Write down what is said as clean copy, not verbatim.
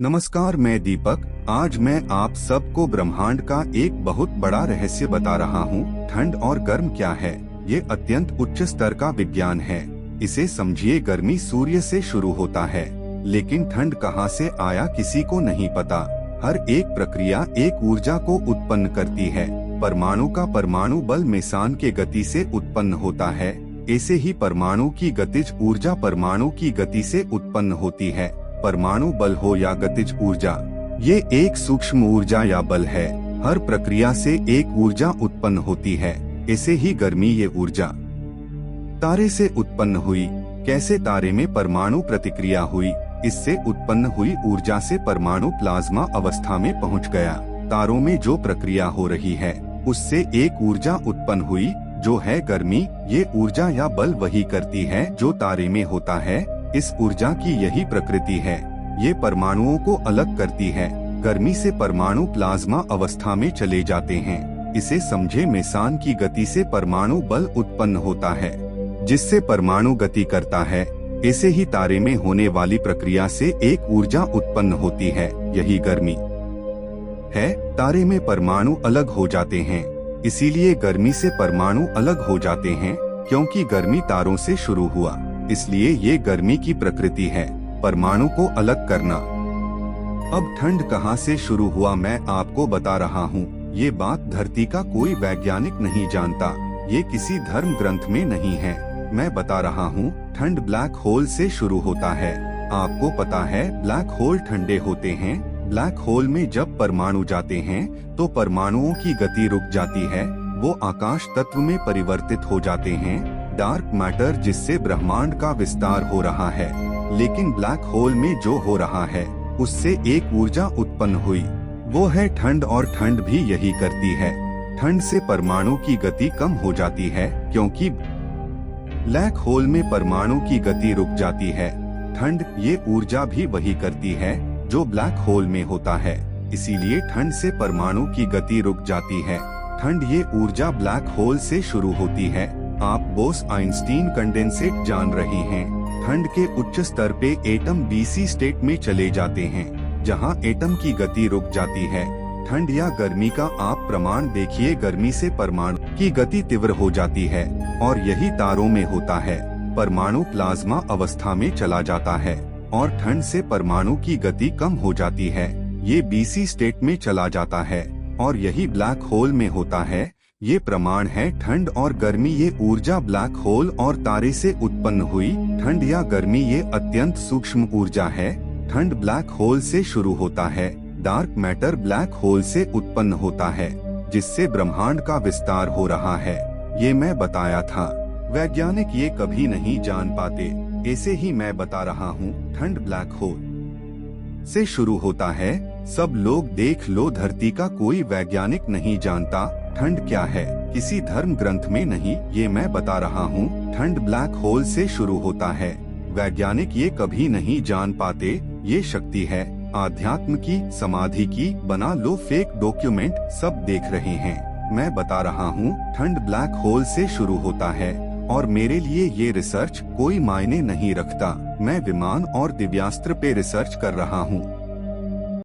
नमस्कार, मैं दीपक। आज मैं आप सबको ब्रह्मांड का एक बहुत बड़ा रहस्य बता रहा हूँ। ठंड और गर्म क्या है? ये अत्यंत उच्च स्तर का विज्ञान है। इसे समझिए, गर्मी सूर्य से शुरू होता है, लेकिन ठंड कहाँ से आया किसी को नहीं पता। हर एक प्रक्रिया एक ऊर्जा को उत्पन्न करती है। परमाणु का परमाणु बल मेसान के गति से उत्पन्न होता है। ऐसे ही परमाणु की गतिज ऊर्जा परमाणु की गति से उत्पन्न होती है। परमाणु बल हो या गतिज ऊर्जा, ये एक सूक्ष्म ऊर्जा या बल है। हर प्रक्रिया से एक ऊर्जा उत्पन्न होती है। ऐसे ही गर्मी, ये ऊर्जा तारे से उत्पन्न हुई। कैसे? तारे में परमाणु प्रतिक्रिया हुई, इससे उत्पन्न हुई ऊर्जा से परमाणु प्लाज्मा अवस्था में पहुंच गया। तारों में जो प्रक्रिया हो रही है, उससे एक ऊर्जा उत्पन्न हुई जो है गर्मी। ये ऊर्जा या बल वही करती है जो तारे में होता है। इस ऊर्जा की यही प्रकृति है। ये परमाणुओं को अलग करती है। गर्मी से परमाणु प्लाज्मा अवस्था में चले जाते हैं। इसे समझे, मेसान की गति से परमाणु बल उत्पन्न होता है, जिससे परमाणु गति करता है। ऐसे ही तारे में होने वाली प्रक्रिया से एक ऊर्जा उत्पन्न होती है, यही गर्मी है। तारे में परमाणु अलग हो जाते हैं, इसीलिए गर्मी से परमाणु अलग हो जाते हैं। क्योंकि गर्मी तारों से शुरू हुआ, इसलिए ये गर्मी की प्रकृति है, परमाणु को अलग करना। अब ठंड कहाँ से शुरू हुआ, मैं आपको बता रहा हूँ। ये बात धरती का कोई वैज्ञानिक नहीं जानता। ये किसी धर्म ग्रंथ में नहीं है। मैं बता रहा हूँ, ठंड ब्लैक होल से शुरू होता है। आपको पता है, ब्लैक होल ठंडे होते हैं। ब्लैक होल में जब परमाणु जाते हैं तो परमाणुओं की गति रुक जाती है। वो आकाश तत्व में परिवर्तित हो जाते हैं, डार्क मैटर, जिससे ब्रह्मांड का विस्तार हो रहा है। लेकिन ब्लैक होल में जो हो रहा है, उससे एक ऊर्जा उत्पन्न हुई, वो है ठंड। और ठंड भी यही करती है। ठंड से परमाणु की गति कम हो जाती है, क्योंकि ब्लैक होल में परमाणु की गति रुक जाती है। ठंड, ये ऊर्जा भी वही करती है जो ब्लैक होल में होता है। इसीलिए ठंड से परमाणु की गति रुक जाती है। ठंड, ये ऊर्जा ब्लैक होल से शुरू होती है। आप बोस-आइंस्टीन कंडेंसेट जान रहे हैं। ठंड के उच्च स्तर पे एटम बीसी स्टेट में चले जाते हैं, जहां एटम की गति रुक जाती है। ठंड या गर्मी का आप प्रमाण देखिए। गर्मी से परमाणु की गति तीव्र हो जाती है, और यही तारों में होता है। परमाणु प्लाज्मा अवस्था में चला जाता है, और ठंड से परमाणु की गति कम हो जाती है। ये बीसी स्टेट में चला जाता है, और यही ब्लैक होल में होता है। ये प्रमाण है ठंड और गर्मी, ये ऊर्जा ब्लैक होल और तारे से उत्पन्न हुई। ठंड या गर्मी, ये अत्यंत सूक्ष्म ऊर्जा है। ठंड ब्लैक होल से शुरू होता है। डार्क मैटर ब्लैक होल से उत्पन्न होता है, जिससे ब्रह्मांड का विस्तार हो रहा है। ये मैं बताया था। वैज्ञानिक ये कभी नहीं जान पाते। ऐसे ही मैं बता रहा हूँ, ठंड ब्लैक होल से शुरू होता है। सब लोग देख लो, धरती का कोई वैज्ञानिक नहीं जानता ठंड क्या है, किसी धर्म ग्रंथ में नहीं। ये मैं बता रहा हूँ, ठंड ब्लैक होल से शुरू होता है। वैज्ञानिक ये कभी नहीं जान पाते। ये शक्ति है आध्यात्म की, समाधि की। बना लो फेक डॉक्यूमेंट, सब देख रहे हैं। मैं बता रहा हूँ, ठंड ब्लैक होल से शुरू होता है। और मेरे लिए ये रिसर्च कोई मायने नहीं रखता। मैं विमान और दिव्यास्त्र पे रिसर्च कर रहा हूँ।